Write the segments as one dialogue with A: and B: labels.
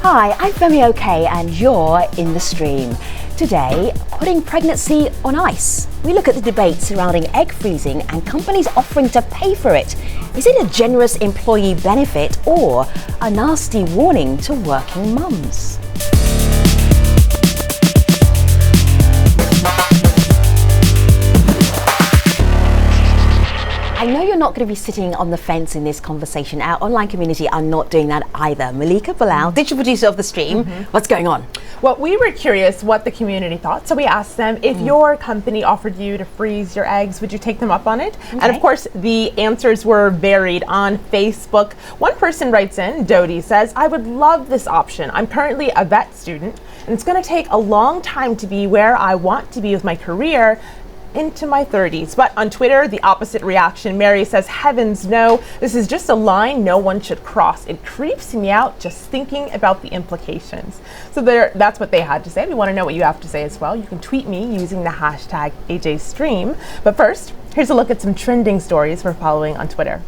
A: Hi, I'm Femi OK and you're in the stream. Today, putting pregnancy on ice. We look at the debate surrounding egg freezing and companies offering to pay for it. Is it a generous employee benefit or a nasty warning to working mums? I know you're not going to be sitting on the fence in this conversation. Our online community are not doing that either. Malika Bilal, digital producer of the stream, what's going on?
B: Well, we were curious what the community thought, so we asked them if your company offered you to freeze your eggs, would you take them up on it? Okay. And of course, the answers were varied on Facebook. One person writes in, Dodie says, I would love this option. I'm currently a vet student, and it's going to take a long time to be where I want to be with my career into my 30s. But on Twitter, the opposite reaction. Mary says, heavens no, this is just a line no one should cross. It creeps me out just thinking about the implications. So that's what they had to say. We want to know what you have to say as well. You can tweet me using the hashtag AJStream. But first, here's a look at some trending stories we're following on Twitter.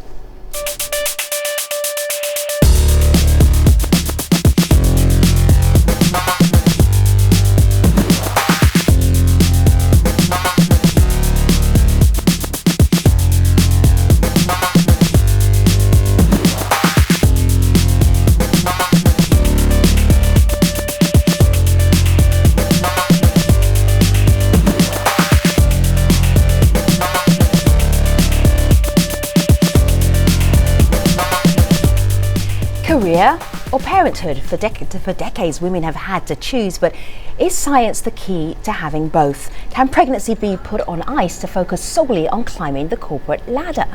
A: Career or parenthood? For decades, women have had to choose, but is science the key to having both? Can pregnancy be put on ice to focus solely on climbing the corporate ladder?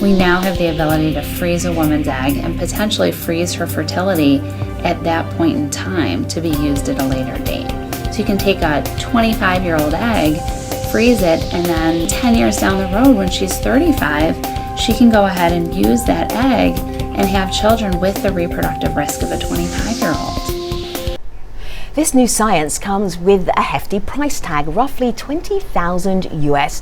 C: We now have the ability to freeze a woman's egg and potentially freeze her fertility at that point in time to be used at a later date. So you can take a 25-year-old egg, freeze it, and then 10 years down the road when she's 35, she can go ahead and use that egg and have children with the reproductive risk of a 25-year-old.
A: This new science comes with a hefty price tag, roughly $20,000 US.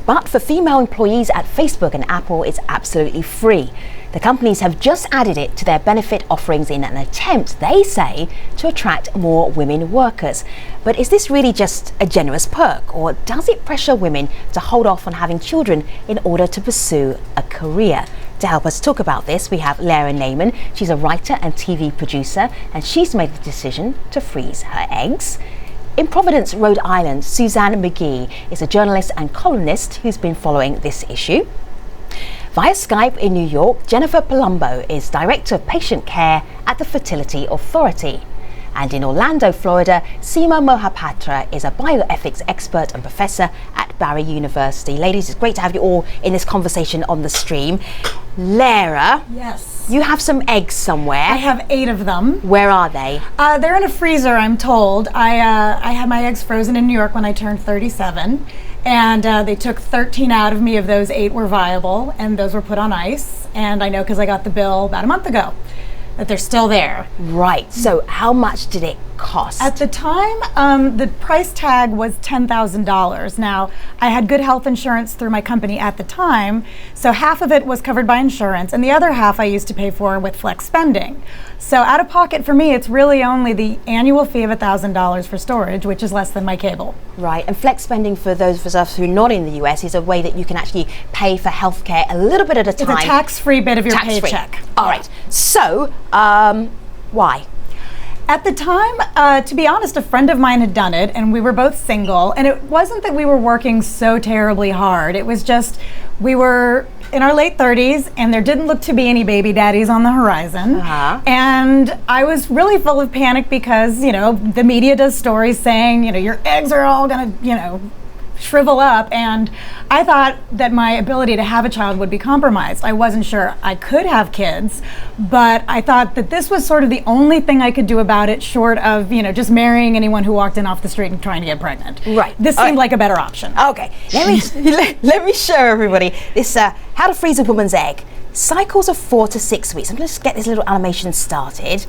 A: But for female employees at Facebook and Apple, it's absolutely free. The companies have just added it to their benefit offerings in an attempt, they say, to attract more women workers. But is this really just a generous perk, or does it pressure women to hold off on having children in order to pursue a career? To help us talk about this, we have Lara Naiman. She's a writer and TV producer, and she's made the decision to freeze her eggs. In Providence, Rhode Island, Suzanne McGee is a journalist and columnist who's been following this issue. Via Skype in New York, Jennifer Palumbo is Director of Patient Care at the Fertility Authority. And in Orlando, Florida, Seema Mohapatra is a bioethics expert and professor at Barry University. Ladies, it's great to have you all in this conversation on the stream. Lara,
D: yes,
A: you have some eggs somewhere.
D: I have 8 of them.
A: Where are they?
D: They're in a freezer, I'm told. I had my eggs frozen in New York when I turned 37. And they took 13 out of me. Of those, 8 were viable, and those were put on ice. And I know because I got the bill about a month ago that they're still there.
A: Right. So how much did it cost?
D: At the time, the price tag was $10,000. Now, I had good health insurance through my company at the time, so half of it was covered by insurance, and the other half I used to pay for with flex spending. So out of pocket for me, it's really only the annual fee of $1,000 for storage, which is less than my cable.
A: Right, and flex spending for those of us who are not in the US is a way that you can actually pay for healthcare a little bit at a time.
D: It's a tax-free bit of your
A: Tax-free.
D: paycheck.
A: All right, so why?
D: At the time, to be honest, a friend of mine had done it, and we were both single, and it wasn't that we were working so terribly hard. It was just we were in our late 30s, and there didn't look to be any baby daddies on the horizon. And I was really full of panic because, you know, the media does stories saying, you know, your eggs are all gonna, you know, shrivel up, and I thought that my ability to have a child would be compromised. I wasn't sure I could have kids, but I thought that this was sort of the only thing I could do about it, short of, you know, just marrying anyone who walked in off the street and trying to get pregnant.
A: Right.
D: This seemed like a better option.
A: Okay, let me show everybody this how to freeze a woman's egg. Cycles of 4 to 6 weeks. I'm going to get this little animation started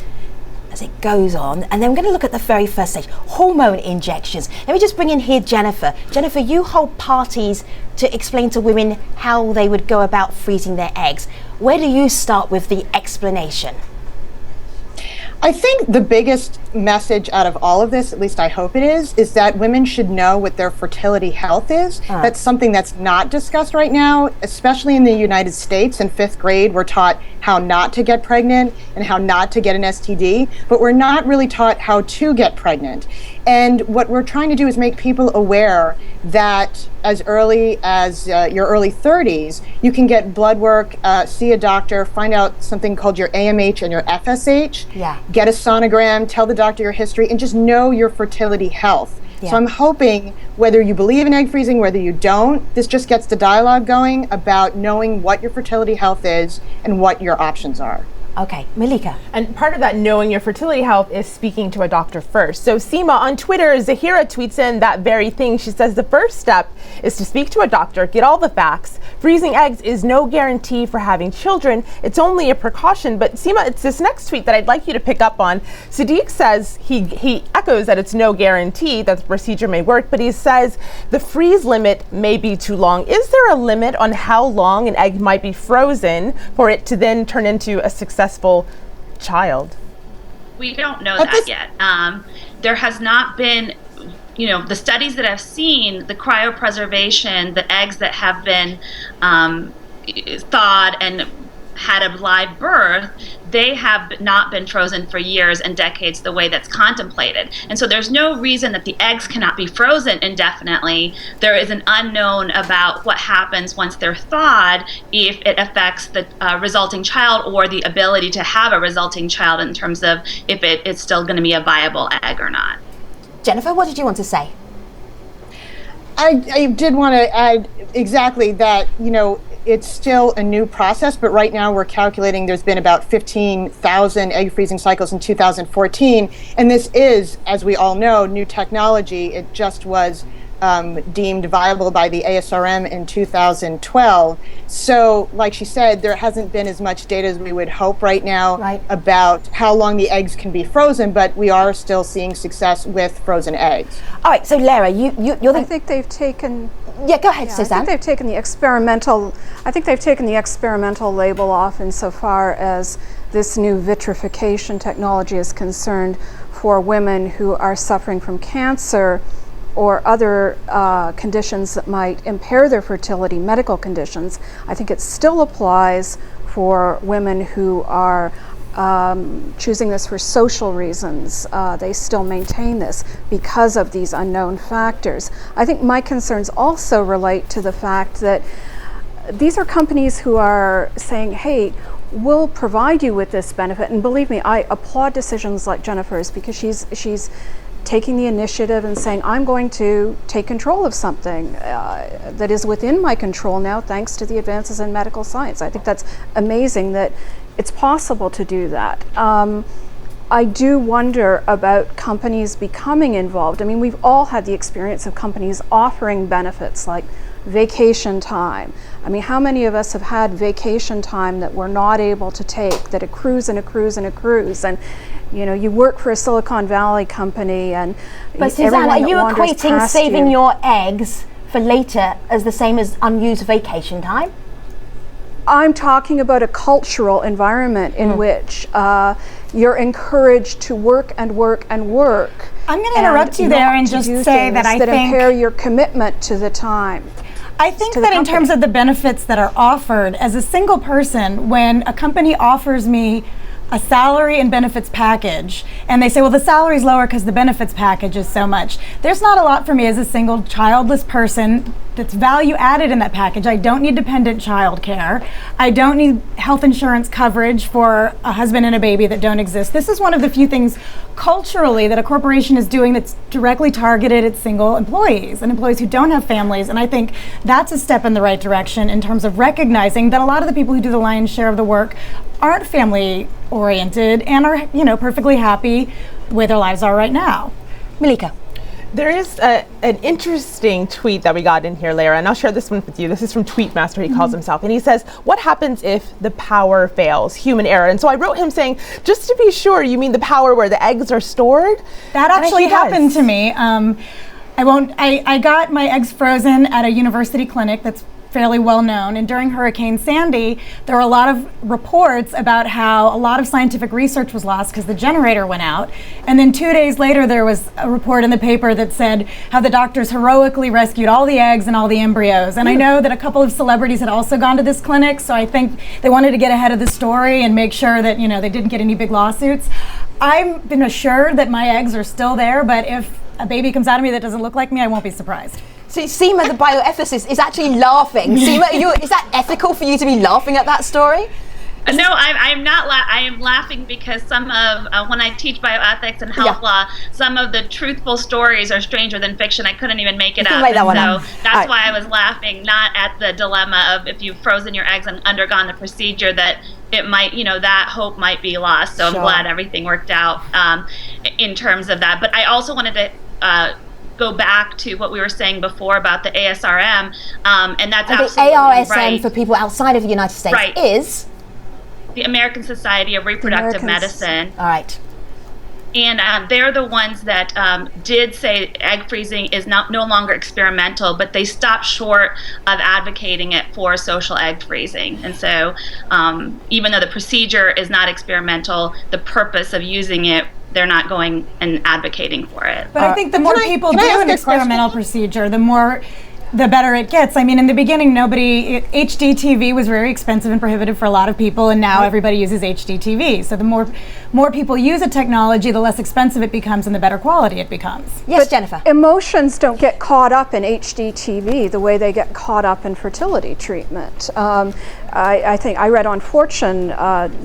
A: as it goes on, and then we're going to look at the very first stage, hormone injections. Let me just bring in here Jennifer. Jennifer, you hold parties to explain to women how they would go about freezing their eggs. Where do you start with the explanation?
E: I think the biggest message out of all of this, at least I hope it is that women should know what their fertility health is. That's something that's not discussed right now, especially in the United States. In 5th grade, we're taught how not to get pregnant and how not to get an STD, but we're not really taught how to get pregnant. And what we're trying to do is make people aware that as early as your early 30s, you can get blood work, see a doctor, find out something called your AMH and your FSH, get a sonogram, tell the doctor your history, and just know your fertility health. So I'm hoping, whether you believe in egg freezing, whether you don't, this just gets the dialogue going about knowing what your fertility health is and what your options are.
A: Okay, Malika.
B: And part of that knowing your fertility health is speaking to a doctor first. So Seema on Twitter, Zahira tweets in that very thing. She says the first step is to speak to a doctor, get all the facts. Freezing eggs is no guarantee for having children. It's only a precaution. But Seema, it's this next tweet that I'd like you to pick up on. Sadiq says he echoes that it's no guarantee that the procedure may work, but he says the freeze limit may be too long. Is there a limit on how long an egg might be frozen for it to then turn into a successful child?
F: We don't know that yet. There has not been, the studies that I've seen, the cryopreservation, the eggs that have been thawed and had a live birth, they have not been frozen for years and decades the way that's contemplated. And so there's no reason that the eggs cannot be frozen indefinitely. There is an unknown about what happens once they're thawed, if it affects the resulting child or the ability to have a resulting child in terms of if it's still going to be a viable egg or not.
A: Jennifer, what did you want to say?
E: I did want to add exactly that, it's still a new process, but right now we're calculating there's been about 15,000 egg freezing cycles in 2014. And this is, as we all know, new technology. It just was deemed viable by the ASRM in 2012. So, like she said, there hasn't been as much data as we would hope right now about how long the eggs can be frozen, but we are still seeing success with frozen eggs.
A: All right, so Lara, you're the...
G: I think they've taken...
A: Yeah, go ahead, Suzanne.
G: I think they've taken the experimental label off insofar as this new vitrification technology is concerned for women who are suffering from cancer or other conditions that might impair their fertility, medical conditions. I think it still applies for women who are choosing this for social reasons. They still maintain this because of these unknown factors. I think my concerns also relate to the fact that these are companies who are saying, hey, we'll provide you with this benefit. And believe me, I applaud decisions like Jennifer's, because she's taking the initiative and saying, I'm going to take control of something that is within my control now, thanks to the advances in medical science. I think that's amazing that it's possible to do that. I do wonder about companies becoming involved. I mean, we've all had the experience of companies offering benefits like vacation time. I mean, how many of us have had vacation time that we're not able to take, that accrues and accrues and accrues? And you work for a Silicon Valley company, and
A: but Suzanne, are you equating saving your eggs for later as the same as unused vacation time?
G: I'm talking about a cultural environment in which you're encouraged to work and work and work.
D: I'm going to interrupt you there and just say that I think
G: impair your commitment to the time.
D: I think that in terms of the benefits that are offered, as a single person, when a company offers me a salary and benefits package, and they say, well, the salary's lower because the benefits package is so much. There's not a lot for me as a single childless person that's value added in that package. I don't need dependent child care. I don't need health insurance coverage for a husband and a baby that don't exist. This is one of the few things culturally that a corporation is doing that's directly targeted at single employees and employees who don't have families. And I think that's a step in the right direction in terms of recognizing that a lot of the people who do the lion's share of the work aren't family oriented and are, perfectly happy the way their lives are right now.
A: Malika.
B: There is an interesting tweet that we got in here, Lara, and I'll share this one with you. This is from Tweetmaster, he calls himself, and he says, what happens if the power fails? Human error. And so I wrote him saying, just to be sure, you mean the power where the eggs are stored?
D: That actually happened to me. I got my eggs frozen at a university clinic that's fairly well known. And during Hurricane Sandy, there were a lot of reports about how a lot of scientific research was lost because the generator went out. And then 2 days later, there was a report in the paper that said how the doctors heroically rescued all the eggs and all the embryos. And I know that a couple of celebrities had also gone to this clinic, so I think they wanted to get ahead of the story and make sure that, you know, they didn't get any big lawsuits. I've been assured that my eggs are still there, but if a baby comes out of me that doesn't look like me, I won't be surprised.
A: So Seema, the bioethicist, is actually laughing. Seema, is that ethical for you to be laughing at that story?
F: No, I'm not. I am laughing because some of when I teach bioethics and health law, some of the truthful stories are stranger than fiction. I couldn't even make it up.
A: Make that one up.
F: That's why I was laughing, not at the dilemma of if you've frozen your eggs and undergone the procedure that it might, you know, that hope might be lost. So I'm glad everything worked out in terms of that. But I also wanted to go back to what we were saying before about the ASRM, and that's absolutely
A: right. The ARSM
F: right.
A: for people outside of the United States is
F: the American Society of Reproductive Medicine.
A: All right.
F: And they're the ones that did say egg freezing is no longer experimental, but they stopped short of advocating it for social egg freezing. And so even though the procedure is not experimental, the purpose of using it, they're not going and advocating for it.
D: But I think the more people do an experimental procedure, the better it gets. I mean, in the beginning, HD TV was very expensive and prohibitive for a lot of people, and now everybody uses HD TV. So the more people use a technology, the less expensive it becomes and the better quality it becomes.
A: Yes, but Jennifer.
G: Emotions don't get caught up in HD TV the way they get caught up in fertility treatment. I think I read on Fortune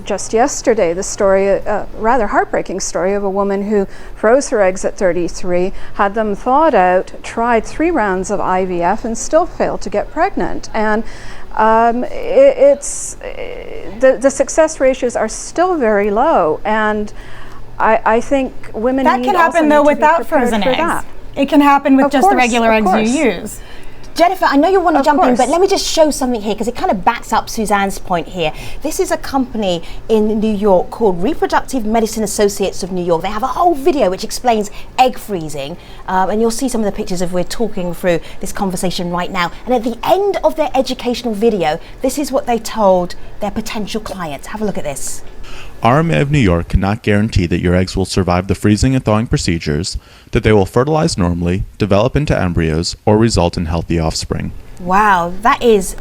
G: just yesterday the story, a rather heartbreaking story of a woman who froze her eggs at 33, had them thawed out, tried 3 rounds of IVF, and still failed to get pregnant. And the success ratios are still very low. And I think women
D: that can happen though without frozen eggs. It can happen with just the regular eggs you use.
A: Jennifer, I know you want to jump in, but let me just show something here because it kind of backs up Suzanne's point here. This is a company in New York called Reproductive Medicine Associates of New York. They have a whole video which explains egg freezing, and you'll see some of the pictures of we're talking through this conversation right now. And at the end of their educational video, this is what they told their potential clients. Have a look at this.
H: RMA of New York cannot guarantee that your eggs will survive the freezing and thawing procedures, that they will fertilize normally, develop into embryos, or result in healthy offspring.
A: Wow, that is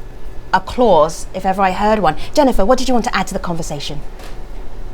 A: a clause, if ever I heard one. Jennifer, what did you want to add to the conversation?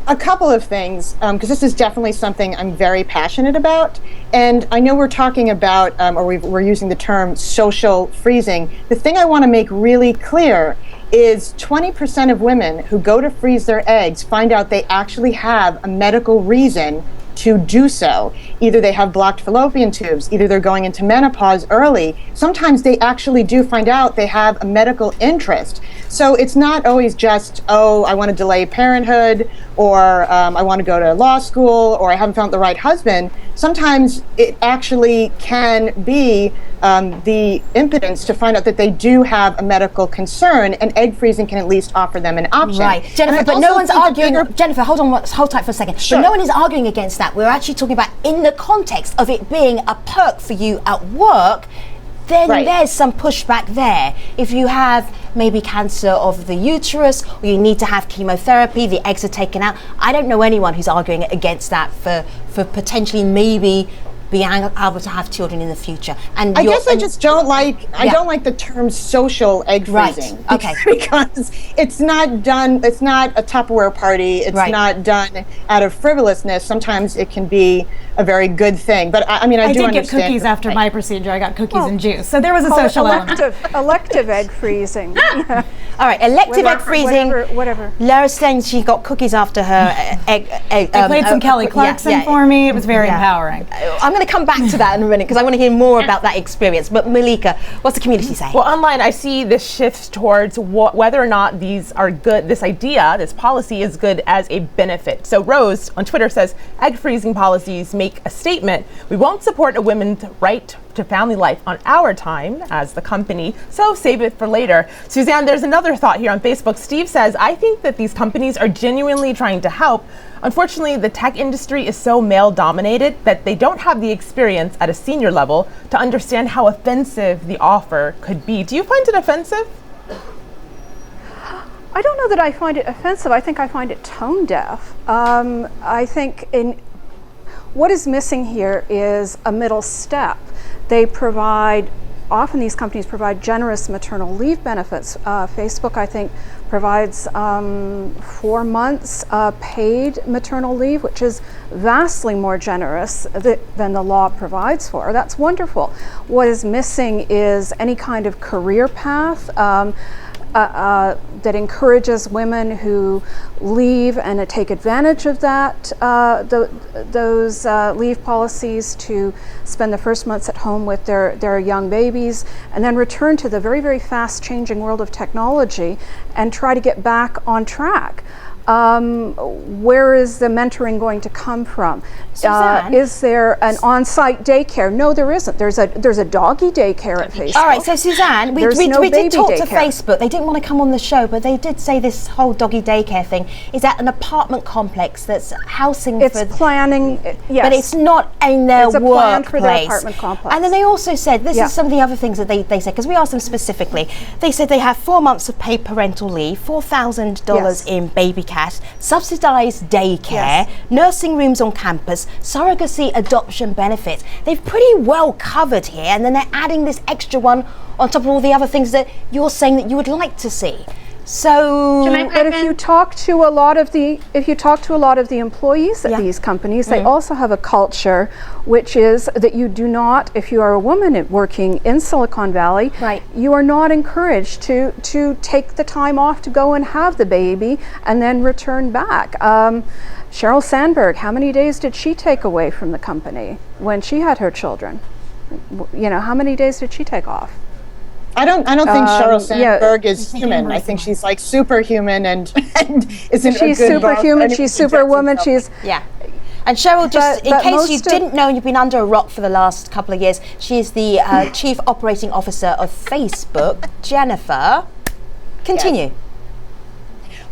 E: A couple of things, because this is definitely something I'm very passionate about. And I know we're talking about, we're using the term social freezing. The thing I want to make really clear is 20% of women who go to freeze their eggs find out they actually have a medical reason to do so. Either they have blocked fallopian tubes, either they're going into menopause early. Sometimes they actually do find out they have a medical interest. So it's not always just, oh, I want to delay parenthood, or I want to go to law school, or I haven't found the right husband. Sometimes it actually can be the impotence to find out that they do have a medical concern, and egg freezing can at least offer them an option.
A: Right, Jennifer, but no one's arguing. Jennifer, hold tight for a second. Sure. But no one is arguing against that. We're actually talking about in the context of it being a perk for you at work. Then there's some pushback there. If you have maybe cancer of the uterus, or you need to have chemotherapy, the eggs are taken out. I don't know anyone who's arguing against that for potentially maybe being able to have children in the future. And
E: I guess I just don't like, I don't like the term social egg freezing.
A: Right. Okay.
E: Because it's not done, it's not a Tupperware party, it's not done out of frivolousness. Sometimes it can be a very good thing. But I mean, I do
D: did get
E: understand
D: cookies after my procedure. I got cookies and juice. So there was a social element.
G: Elective egg freezing. Yeah.
A: All right, elective egg freezing.
G: Whatever.
A: Lara saying she got cookies after her egg.
D: They played some Kelly Clarkson for me. It was very empowering.
A: I'm going to come back to that in a minute because I want to hear more about that experience. But Malika, what's the community saying?
B: Well, online I see this shift towards whether or not these are good. This idea, this policy is good as a benefit. So Rose on Twitter says, egg freezing policies make a statement. We won't support a woman's right to family life on our time as the company, so save it for later. Suzanne, there's another thought here on Facebook. Steve says, I think that these companies are genuinely trying to help. Unfortunately, the tech industry is so male-dominated that they don't have the experience at a senior level to understand how offensive the offer could be. Do you find it offensive?
G: I don't know that I find it offensive. I think I find it tone deaf. I think what is missing here is a middle step. Often these companies provide generous maternal leave benefits. Facebook, I think, provides 4 months paid maternal leave, which is vastly more generous than the law provides for. That's wonderful. What is missing is any kind of career path that encourages women who leave and take advantage of that, those leave policies to spend the first months at home with their young babies and then return to the very, very fast changing world of technology and try to get back on track. Where is the mentoring going to come from? Is there an on-site daycare? No, there isn't. There's a doggy daycare at Facebook.
A: All right, so Suzanne, we did talk to Facebook. They didn't want to come on the show, but they did say this whole doggy daycare thing is at an apartment complex that's housing
G: it's planning, yes.
A: But it's not in their
G: it's a
A: workplace.
G: Plan for their apartment complex.
A: And then they also said, this is some of the other things that they said, because we asked them specifically. They said they have 4 months of paid parental leave, $4,000 in baby cash, subsidized daycare, nursing rooms on campus, surrogacy adoption benefits. They've pretty well covered here, and then they're adding this extra one on top of all the other things that you're saying that you would like to see. So,
G: but if you talk to a lot of the employees at these companies, they also have a culture which is that you do not, if you are a woman working in Silicon Valley, you are not encouraged to take the time off to go and have the baby and then return back. Sheryl Sandberg, how many days did she take away from the company when she had her children? You know, how many days did she take off?
E: I don't think Sheryl Sandberg is human. I think she's like superhuman and isn't a good
G: She's superhuman. She's superwoman. She's
A: And Cheryl, just in case you didn't know and you've been under a rock for the last couple of years, she is the Chief Operating Officer of Facebook. Jennifer, continue.
E: Yes.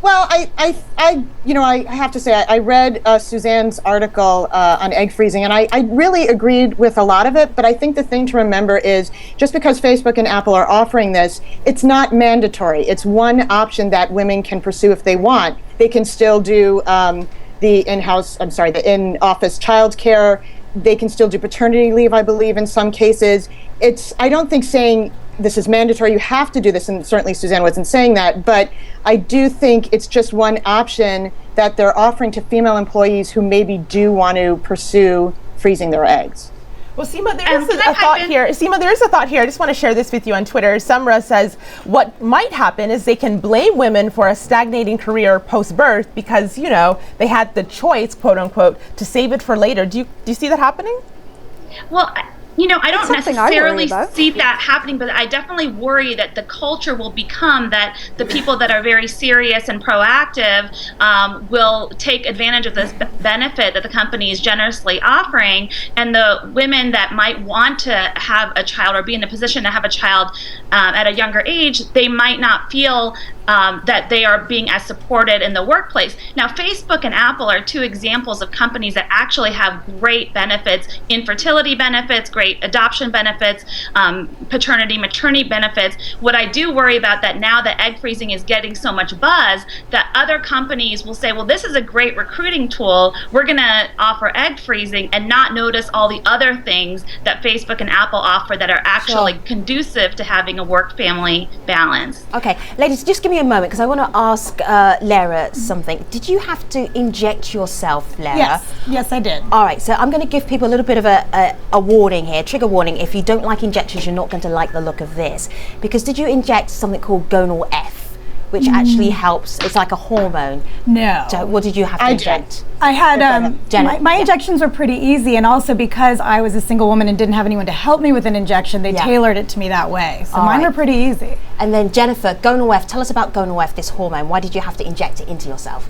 E: Well, I have to say, I read Suzanne's article on egg freezing, and I really agreed with a lot of it, but I think the thing to remember is just because Facebook and Apple are offering this, it's not mandatory. It's one option that women can pursue if they want. They can still do the in-office childcare. They can still do paternity leave, I believe, in some cases. I don't think saying this is mandatory, you have to do this, and certainly Suzanne wasn't saying that, but I do think it's just one option that they're offering to female employees who maybe do want to pursue freezing their eggs.
B: Well, Seema, there is a thought here. Seema, there is a thought here. I just want to share this with you on Twitter. Samra says what might happen is they can blame women for a stagnating career post-birth because, you know, they had the choice, quote unquote, to save it for later. Do you see that happening?
F: Well, you know, I don't necessarily see that happening, but I definitely worry that the culture will become that the people that are very serious and proactive will take advantage of this benefit that the company is generously offering, and the women that might want to have a child or be in a position to have a child at a younger age, they might not feel that they are being as supported in the workplace. Now, Facebook and Apple are two examples of companies that actually have great benefits, infertility benefits, great adoption benefits, paternity, maternity benefits. What I do worry about that now that egg freezing is getting so much buzz, that other companies will say, well, this is a great recruiting tool. We're going to offer egg freezing and not notice all the other things that Facebook and Apple offer that are actually conducive to having a work-family balance.
A: Okay, ladies, just give me a moment because I want to ask Lara something. Did you have to inject yourself, Lara?
D: Yes, I did.
A: All right, so I'm going to give people a little bit of a warning here, trigger warning. If you don't like injections, you're not going to like the look of this. Because did you inject something called Gonal F, which actually helps? It's like a hormone.
D: No.
A: So what did you have to inject?
D: I had my injections were pretty easy, and also because I was a single woman and didn't have anyone to help me with an injection, they tailored it to me that way. So mine were pretty easy.
A: And then Jennifer, Gonal F, tell us about Gonal F, this hormone. Why did you have to inject it into yourself?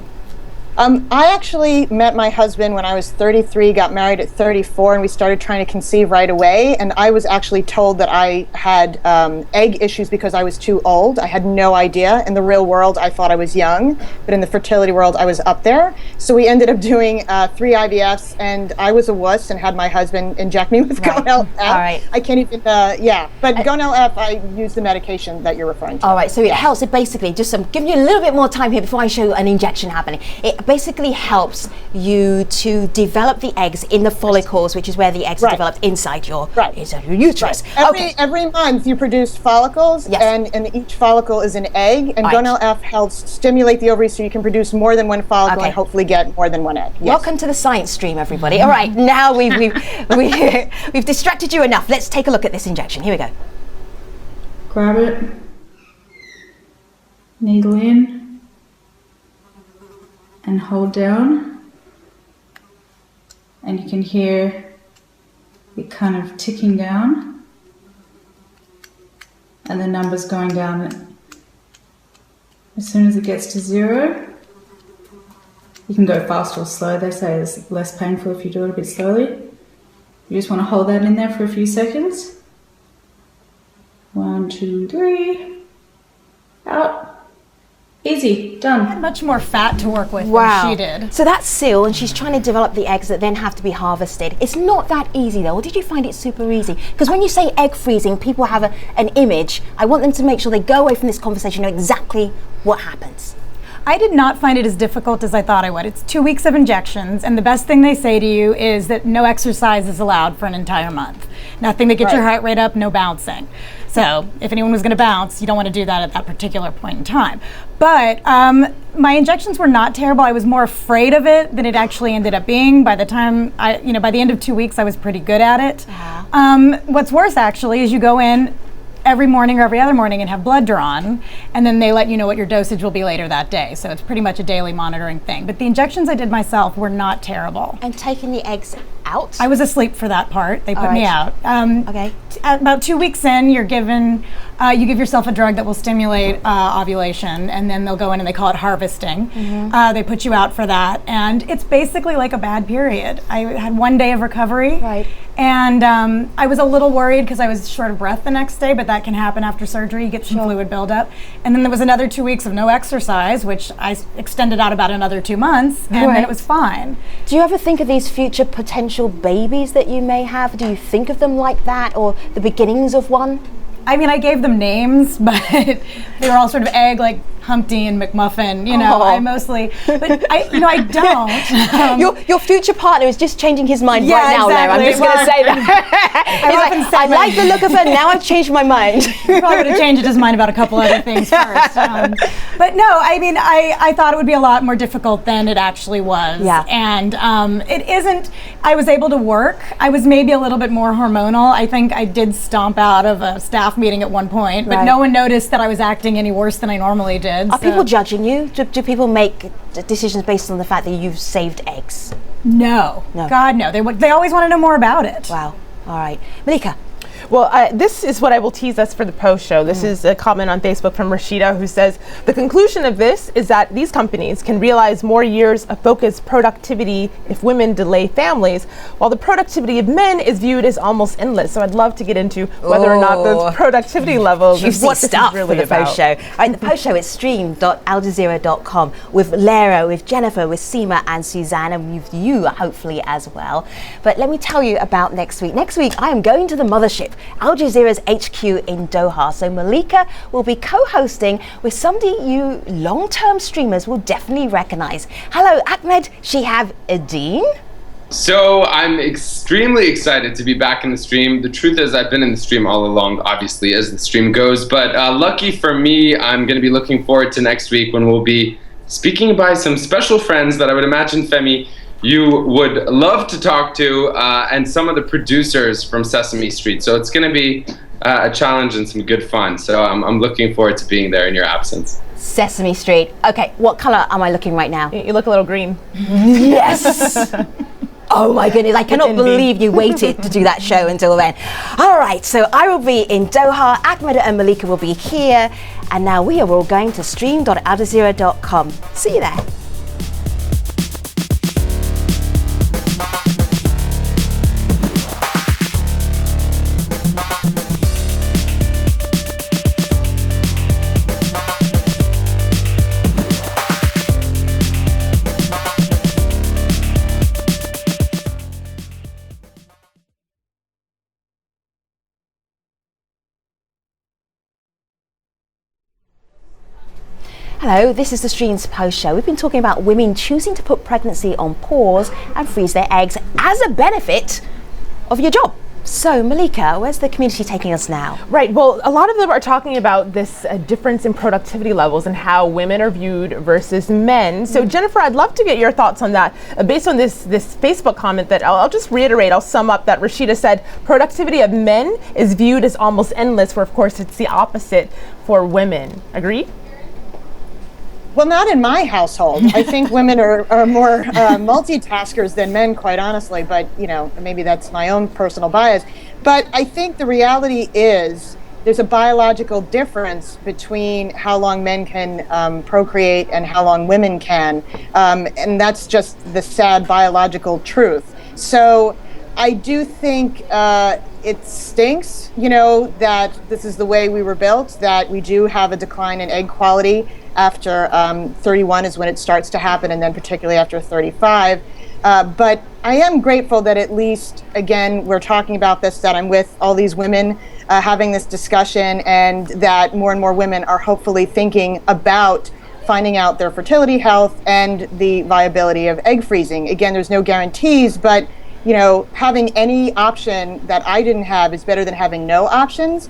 E: I actually met my husband when I was 33, got married at 34, and we started trying to conceive right away. And I was actually told that I had egg issues because I was too old. I had no idea. In the real world, I thought I was young, but in the fertility world, I was up there. So we ended up doing 3 IVFs, and I was a wuss and had my husband inject me with Gonal F.
A: All right.
E: I can't even, but Gonal F, I use the medication that you're referring to.
A: All right, so it helps. It basically, just giving you a little bit more time here before I show you an injection happening. It basically helps you to develop the eggs in the follicles, which is where the eggs are developed inside your uterus.
E: Every month you produce follicles, and each follicle is an egg, and Gonal F helps stimulate the ovaries so you can produce more than one follicle and hopefully get more than one egg.
A: Welcome to the science stream, everybody. All right, now we've distracted you enough. Let's take a look at this injection. Here we go.
I: Grab it, needle in, and hold down, and you can hear it kind of ticking down and the numbers going down. As soon as it gets to 0, you can go fast or slow. They say it's less painful if you do it a bit slowly. You just want to hold that in there for a few seconds. 1, 2, 3, out. Easy, done.
D: I had much more fat to work with than she did.
A: So that's Seal, and she's trying to develop the eggs that then have to be harvested. It's not that easy though, or did you find it super easy? Because when you say egg freezing, people have an image. I want them to make sure they go away from this conversation know exactly what happens.
D: I did not find it as difficult as I thought I would. It's 2 weeks of injections, and the best thing they say to you is that no exercise is allowed for an entire month. Nothing that gets your heart rate up, no bouncing. So if anyone was going to bounce, you don't want to do that at that particular point in time. But my injections were not terrible. I was more afraid of it than it actually ended up being. By the time by the end of 2 weeks, I was pretty good at it. What's worse actually is you go in every morning or every other morning and have blood drawn, and then they let you know what your dosage will be later that day. So it's pretty much a daily monitoring thing. But the injections I did myself were not terrible.
A: And taking the eggs out?
D: I was asleep for that part. They put me out. About 2 weeks in, you're given, you give yourself a drug that will stimulate ovulation, and then they'll go in and they call it harvesting. They put you out for that, and it's basically like a bad period. I had 1 day of recovery. And I was a little worried because I was short of breath the next day, but that can happen after surgery. You get some fluid buildup. And then there was another 2 weeks of no exercise, which I extended out about another 2 months, and then it was fine.
A: Do you ever think of these future potential babies that you may have? Do you think of them like that, or the beginnings of one?
D: I mean, I gave them names, but they were all sort of egg, like Humpty and McMuffin, I mostly, but I don't.
A: Your future partner is just changing his mind right now, Lara. I'm just going to say that. I like the look of her, now I've changed my mind.
D: He probably would have changed his mind about a couple other things first. But no, I mean, I thought it would be a lot more difficult than it actually was. And it isn't. I was able to work. I was maybe a little bit more hormonal. I think I did stomp out of a staff meeting at one point, but no one noticed that I was acting any worse than I normally did.
A: Are people judging you? Do people make decisions based on the fact that you've saved eggs?
D: No. God, no. They always want to know more about it.
A: Wow. All right. Malika.
B: Well, this is what I will tease us for the post show. This is a comment on Facebook from Rashida, who says, the conclusion of this is that these companies can realize more years of focused productivity if women delay families, while the productivity of men is viewed as almost endless. So I'd love to get into whether or not those productivity levels is what this is really
A: for the
B: about.
A: Post show. All right, the post show is stream.aljazeera.com with Lara, with Jennifer, with Seema and Suzanne, and with you hopefully as well. But let me tell you about next week. Next week I am going to the mothership, Al Jazeera's HQ in Doha. So Malika will be co-hosting with somebody you long-term streamers will definitely recognize. Hello, Ahmed Shihab Eddin.
J: So I'm extremely excited to be back in the stream. The truth is I've been in the stream all along, obviously, as the stream goes. But lucky for me, I'm going to be looking forward to next week when we'll be speaking by some special friends that I would imagine, Femi, you would love to talk to, and some of the producers from Sesame Street. So it's going to be a challenge and some good fun. So I'm looking forward to being there in your absence.
A: Sesame Street. Okay, what color am I looking right now?
B: You look a little green.
A: Yes! Oh my goodness, I cannot believe you waited to do that show until then. All right, so I will be in Doha, Ahmed and Malika will be here, and now we are all going to stream.aljazeera.com. See you there. Hello, this is the Streams Post Show. We've been talking about women choosing to put pregnancy on pause and freeze their eggs as a benefit of your job. So, Malika, where's the community taking us now?
B: Right. Well, a lot of them are talking about this difference in productivity levels and how women are viewed versus men. So, Jennifer, I'd love to get your thoughts on that. Based on this Facebook comment that I'll just reiterate, I'll sum up that Rashida said, productivity of men is viewed as almost endless, where of course it's the opposite for women. Agree?
E: Well, not in my household. I think women are more multitaskers than men, quite honestly. But, you know, maybe that's my own personal bias. But I think the reality is there's a biological difference between how long men can procreate and how long women can. And that's just the sad biological truth. So I do think it stinks, you know, that this is the way we were built, that we do have a decline in egg quality after 31 is when it starts to happen, and then particularly after 35. But I am grateful that at least, again, we're talking about this, that I'm with all these women having this discussion, and that more and more women are hopefully thinking about finding out their fertility health and the viability of egg freezing. Again, there's no guarantees, but you know, having any option that I didn't have is better than having no options.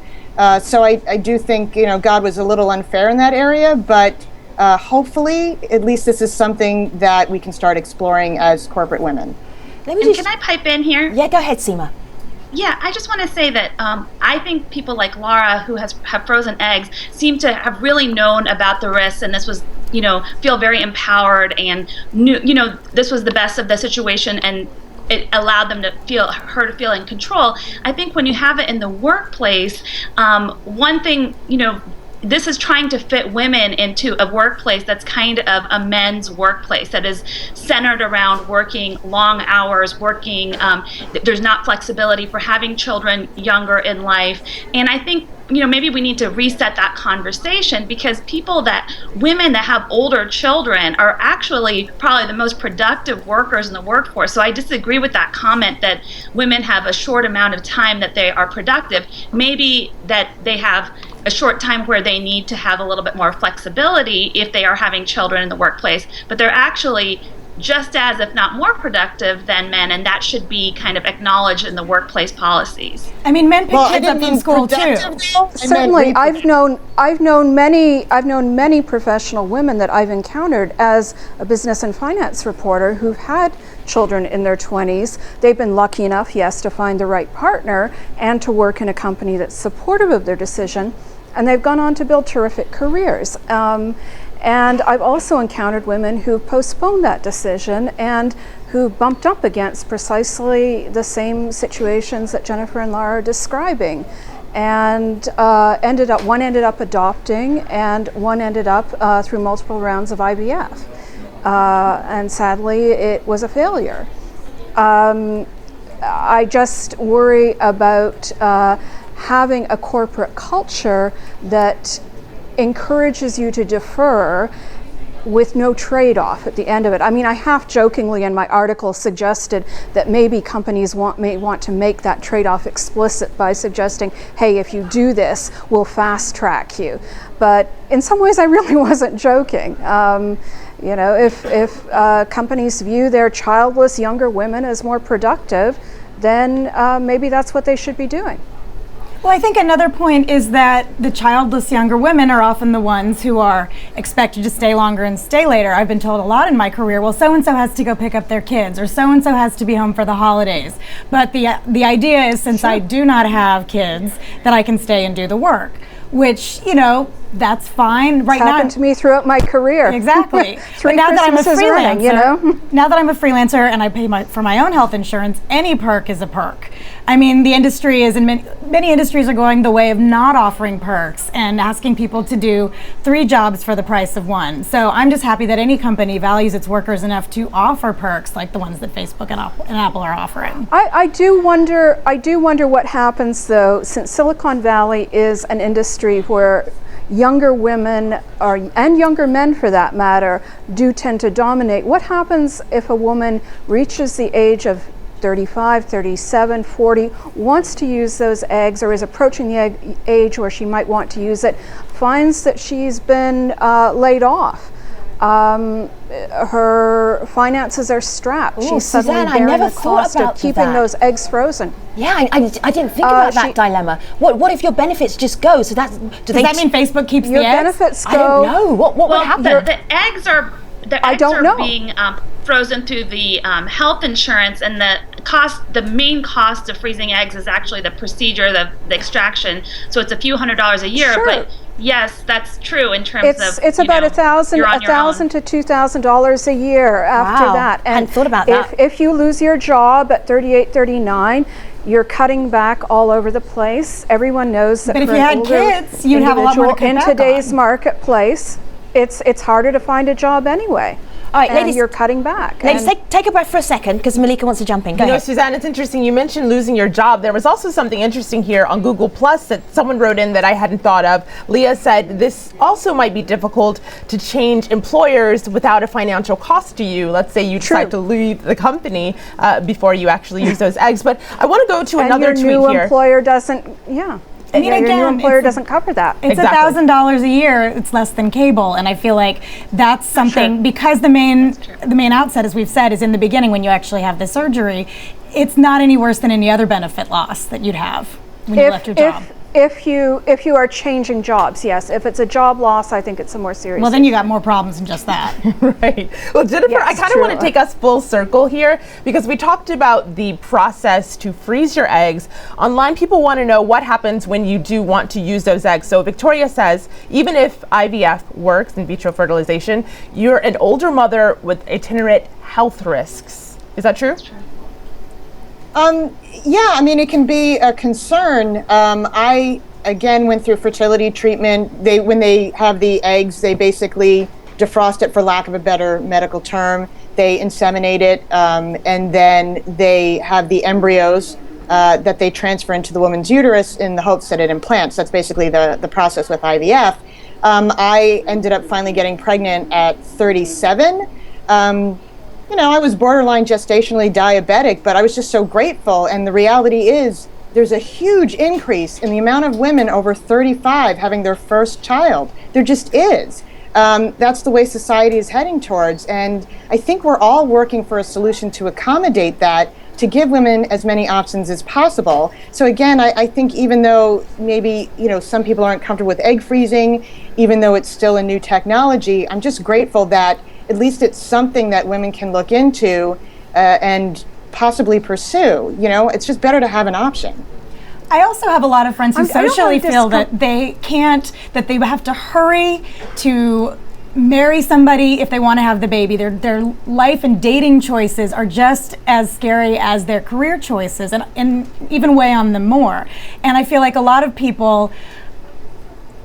E: So I do think, you know, God was a little unfair in that area, but hopefully at least this is something that we can start exploring as corporate women.
F: Can I pipe in here?
A: Yeah, go ahead, Seema.
F: Yeah, I just want to say that I think people like Laura, who have frozen eggs, seem to have really known about the risks, and this was, you know, feel very empowered and knew, you know, this was the best of the situation, and it allowed them to feel in control. I think when you have it in the workplace, one thing, you know, this is trying to fit women into a workplace that's kind of a men's workplace that is centered around working long hours, working, there's not flexibility for having children younger in life. And I think, you know, maybe we need to reset that conversation, because women that have older children are actually probably the most productive workers in the workforce. So I disagree with that comment that women have a short amount of time that they are productive. Maybe that they have a short time where they need to have a little bit more flexibility if they are having children in the workplace, but they're actually just as, if not more productive than men, and that should be kind of acknowledged in the workplace policies.
D: I mean, men pick kids up from school too.
G: Certainly, I've known many professional women that I've encountered as a business and finance reporter who've had children in their 20s. They've been lucky enough, yes, to find the right partner and to work in a company that's supportive of their decision, and they've gone on to build terrific careers. And I've also encountered women who postponed that decision and who bumped up against precisely the same situations that Jennifer and Lara are describing, and one ended up adopting, and one ended up through multiple rounds of IVF. And sadly, it was a failure. I just worry about having a corporate culture that encourages you to defer with no trade-off at the end of it. I mean, I half jokingly in my article suggested that maybe companies may want to make that trade-off explicit by suggesting, hey, if you do this, we'll fast track you. But in some ways, I really wasn't joking. You know, if companies view their childless younger women as more productive, then maybe that's what they should be doing.
D: Well, I think another point is that the childless younger women are often the ones who are expected to stay longer and stay later. I've been told a lot in my career, well, so-and-so has to go pick up their kids, or so-and-so has to be home for the holidays. But the idea is, since I do not have kids, that I can stay and do the work, which, you know, that's fine.
G: Right now, happened to me throughout my career.
D: Exactly.
G: But
D: now that I'm a freelancer,
G: you know?
D: Now that I'm a freelancer and I pay for my own health insurance, any perk is a perk. I mean, the industry is, in many industries are going the way of not offering perks and asking people to do 3 jobs for the price of 1. So I'm just happy that any company values its workers enough to offer perks like the ones that Facebook and Apple are offering.
G: I do wonder what happens though, since Silicon Valley is an industry where younger women and younger men for that matter do tend to dominate. What happens if a woman reaches the age of 35, 37, 40 wants to use those eggs or is approaching the age where she might want to use it, finds that she's been laid off. Her finances are strapped.
A: Ooh,
G: She's suddenly
A: Suzanne, I
G: bearing
A: never
G: the cost
A: thought
G: of
A: about
G: keeping
A: that.
G: those eggs frozen.
A: Yeah, I didn't think about that dilemma. What if your benefits just go? So does
D: that mean Facebook keeps
G: your
D: the eggs?
G: benefits go?
A: I don't know. What would happen?
F: The eggs are
G: know.
F: being frozen through the health insurance, and the main cost of freezing eggs is actually the procedure, the extraction. So it's a few $100s a year,
G: Sure.
F: but yes, that's true in terms of
G: it's about $1,000 to $2,000 a year after that. And
A: I hadn't thought about that.
G: If you lose your job at 38, 39, you're cutting back all over the place. Everyone knows that.
D: But if
G: for
D: you
G: an
D: had
G: older
D: kids, you'd have a lot more to cut
G: in
D: back
G: today's
D: on.
G: marketplace. It's harder to find a job anyway.
A: All right,
G: and
A: ladies,
G: you're cutting back.
A: Ladies, take a breath for a second because Malika wants to jump in. Go ahead.
B: Suzanne, it's interesting. You mentioned losing your job. There was also something interesting here on Google Plus that someone wrote in that I hadn't thought of. Leah said this also might be difficult to change employers without a financial cost to you. Let's say you decide to leave the company before you actually use those eggs. But I want to go to another tweet
G: your new
B: here.
G: employer doesn't. Yeah.
D: I mean,
G: your new
D: again,
G: employer doesn't cover that.
D: It's $1,000 a year. It's less than cable, and I feel like that's something because the main outset, as we've said, is in the beginning when you actually have the surgery. It's not any worse than any other benefit loss that you'd have when you left your job.
G: If you are changing jobs, yes. If it's a job loss, I think it's a more serious.
D: Well, then you got more problems than just that.
B: Right. Well, Jennifer, I kind of want to take us full circle here because we talked about the process to freeze your eggs. Online, people want to know what happens when you do want to use those eggs. So Victoria says, even if IVF works, in vitro fertilization, you're an older mother with itinerant health risks. Is that true? That's true.
E: Yeah, I mean, it can be a concern. I, again, went through fertility treatment. When they have the eggs, they basically defrost it, for lack of a better medical term. They inseminate it, and then they have the embryos that they transfer into the woman's uterus in the hopes that it implants. That's basically the process with IVF. I ended up finally getting pregnant at 37. I was borderline gestationally diabetic, but I was just so grateful. And the reality is there's a huge increase in the amount of women over 35 having their first child. There just is. That's the way society is heading towards. And I think we're all working for a solution to accommodate that, to give women as many options as possible. So again, I think even though maybe, some people aren't comfortable with egg freezing, even though it's still a new technology, I'm just grateful that at least it's something that women can look into and possibly pursue. It's just better to have an option.
D: I also have a lot of friends who socially feel that they have to hurry to marry somebody if they want to have the baby. Their life and dating choices are just as scary as their career choices and even weigh on them more. And I feel like a lot of people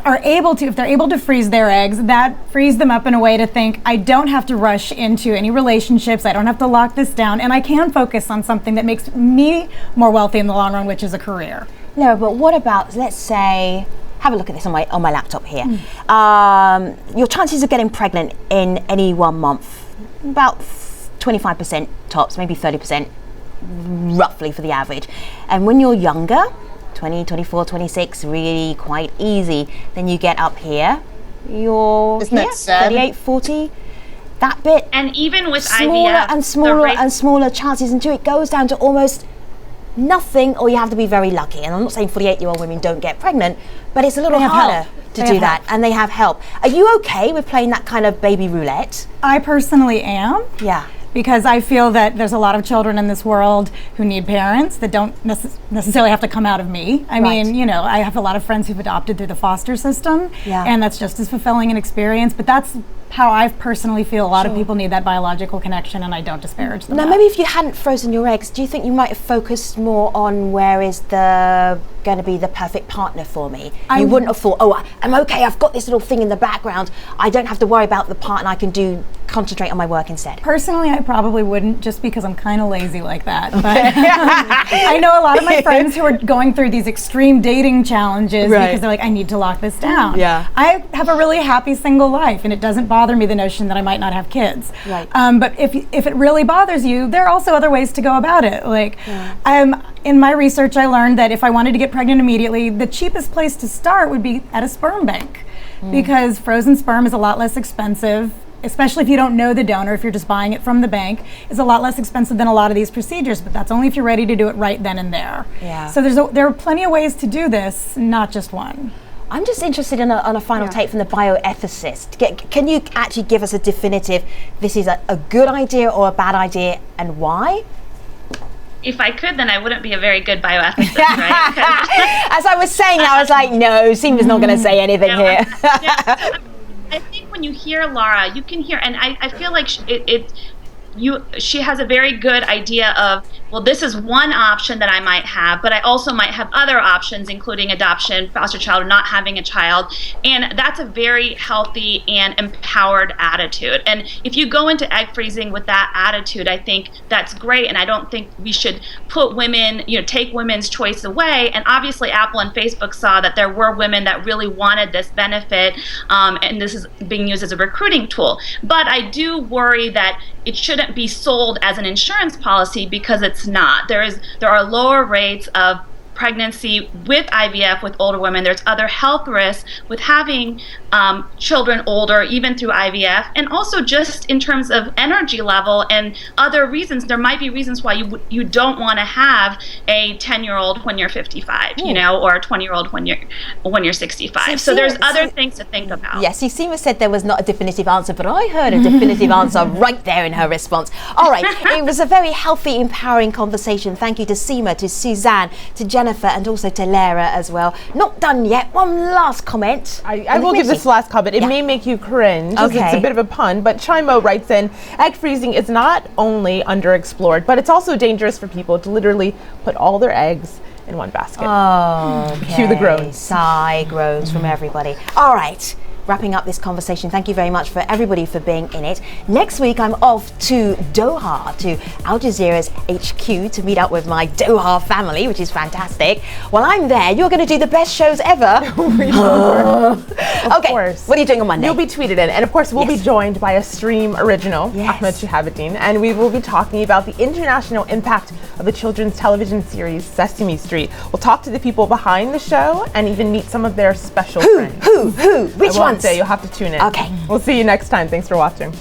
D: are able to, if they're able to freeze their eggs, that frees them up in a way to think, I don't have to rush into any relationships, I don't have to lock this down, and I can focus on something that makes me more wealthy in the long run, which is a career.
A: No, but what about, let's say, have a look at this on my laptop here. Your chances of getting pregnant in any 1 month, about 25% tops, maybe 30% roughly for the average. And when you're younger, 20, 24, 26, really quite easy. Then you get up here, you're 38, 40, that bit.
F: And even with
A: smaller
F: IVF,
A: and smaller and smaller chances until it goes down to almost nothing, or you have to be very lucky. And I'm not saying 48-year-old women don't get pregnant, but it's a little harder to do that, and they have help. Are you okay with playing that kind of baby roulette?
D: I personally am.
A: Yeah.
D: Because I feel that there's a lot of children in this world who need parents that don't necessarily have to come out of me. I mean, I have a lot of friends who've adopted through the foster system, and that's just as fulfilling an experience. But that's how I personally feel. A lot of people need that biological connection, and I don't disparage them.
A: Now, maybe if you hadn't frozen your eggs, do you think you might have focused more on where is going to be the perfect partner for me? You wouldn't have thought, oh, I'm okay, I've got this little thing in the background, I don't have to worry about the partner, I can concentrate on my work instead.
D: Personally, I probably wouldn't, just because I'm kind of lazy like that. But I know a lot of my friends who are going through these extreme dating challenges because they're like, I need to lock this down.
A: Yeah.
D: I have a really happy single life, and it doesn't bother bother me, the notion that I might not have kids.
A: Right.
D: But if it really bothers you, there are also other ways to go about it. Like, in my research, I learned that if I wanted to get pregnant immediately, the cheapest place to start would be at a sperm bank, because frozen sperm is a lot less expensive, especially if you don't know the donor. If you're just buying it from the bank, it's a lot less expensive than a lot of these procedures, but that's only if you're ready to do it right then and there.
A: Yeah.
D: So there are plenty of ways to do this, not just one.
A: I'm just interested in a final take from the bioethicist. Can you actually give us a definitive, this is a good idea or a bad idea, and why?
F: If I could, then I wouldn't be a very good bioethicist, right?
A: As I was saying, I was like, no, Seema's not going to say anything here.
F: I think when you hear Laura, you can hear, and I feel like she has a very good idea of, well, this is one option that I might have, but I also might have other options, including adoption, foster child, or not having a child. And that's a very healthy and empowered attitude. And if you go into egg freezing with that attitude, I think that's great. And I don't think we should put women, take women's choice away. And obviously Apple and Facebook saw that there were women that really wanted this benefit, and this is being used as a recruiting tool. But I do worry that it shouldn't be sold as an insurance policy, because it's not. There are lower rates of pregnancy with IVF with older women. There's other health risks with having children older, even through IVF, and also just in terms of energy level and other reasons. There might be reasons why you don't want to have a 10-year-old when you're 55, or a 20-year-old when you're 65. So there's other things to think about.
A: Yes, Seema said there was not a definitive answer, but I heard a definitive answer right there in her response. All right, it was a very healthy, empowering conversation. Thank you to Seema, to Suzanne, to Jennifer, and also to Lara as well. Not done yet. One last comment.
B: I will give this last comment. It may make you cringe.
A: Okay.
B: It's a bit of a pun, but Chimo writes in, egg freezing is not only underexplored, but it's also dangerous for people to literally put all their eggs in one basket.
A: Oh, okay.
B: Cue the groans.
A: Sigh groans from everybody. All right. Wrapping up this conversation, thank you very much for everybody for being in it. Next week, I'm off to Doha, to Al Jazeera's HQ, to meet up with my Doha family, which is fantastic. While I'm there, you're going to do the best shows ever.
B: Of course.
A: What are you doing on Monday?
B: You'll be tweeted in. And of course, we'll be joined by a Stream original, Ahmed Shahabuddin, and we will be talking about the international impact of the children's television series Sesame Street. We'll talk to the people behind the show and even meet some of their special friends.
A: Who? Which ones?
B: You'll have to tune in.
A: Okay.
B: We'll see you next time. Thanks for watching.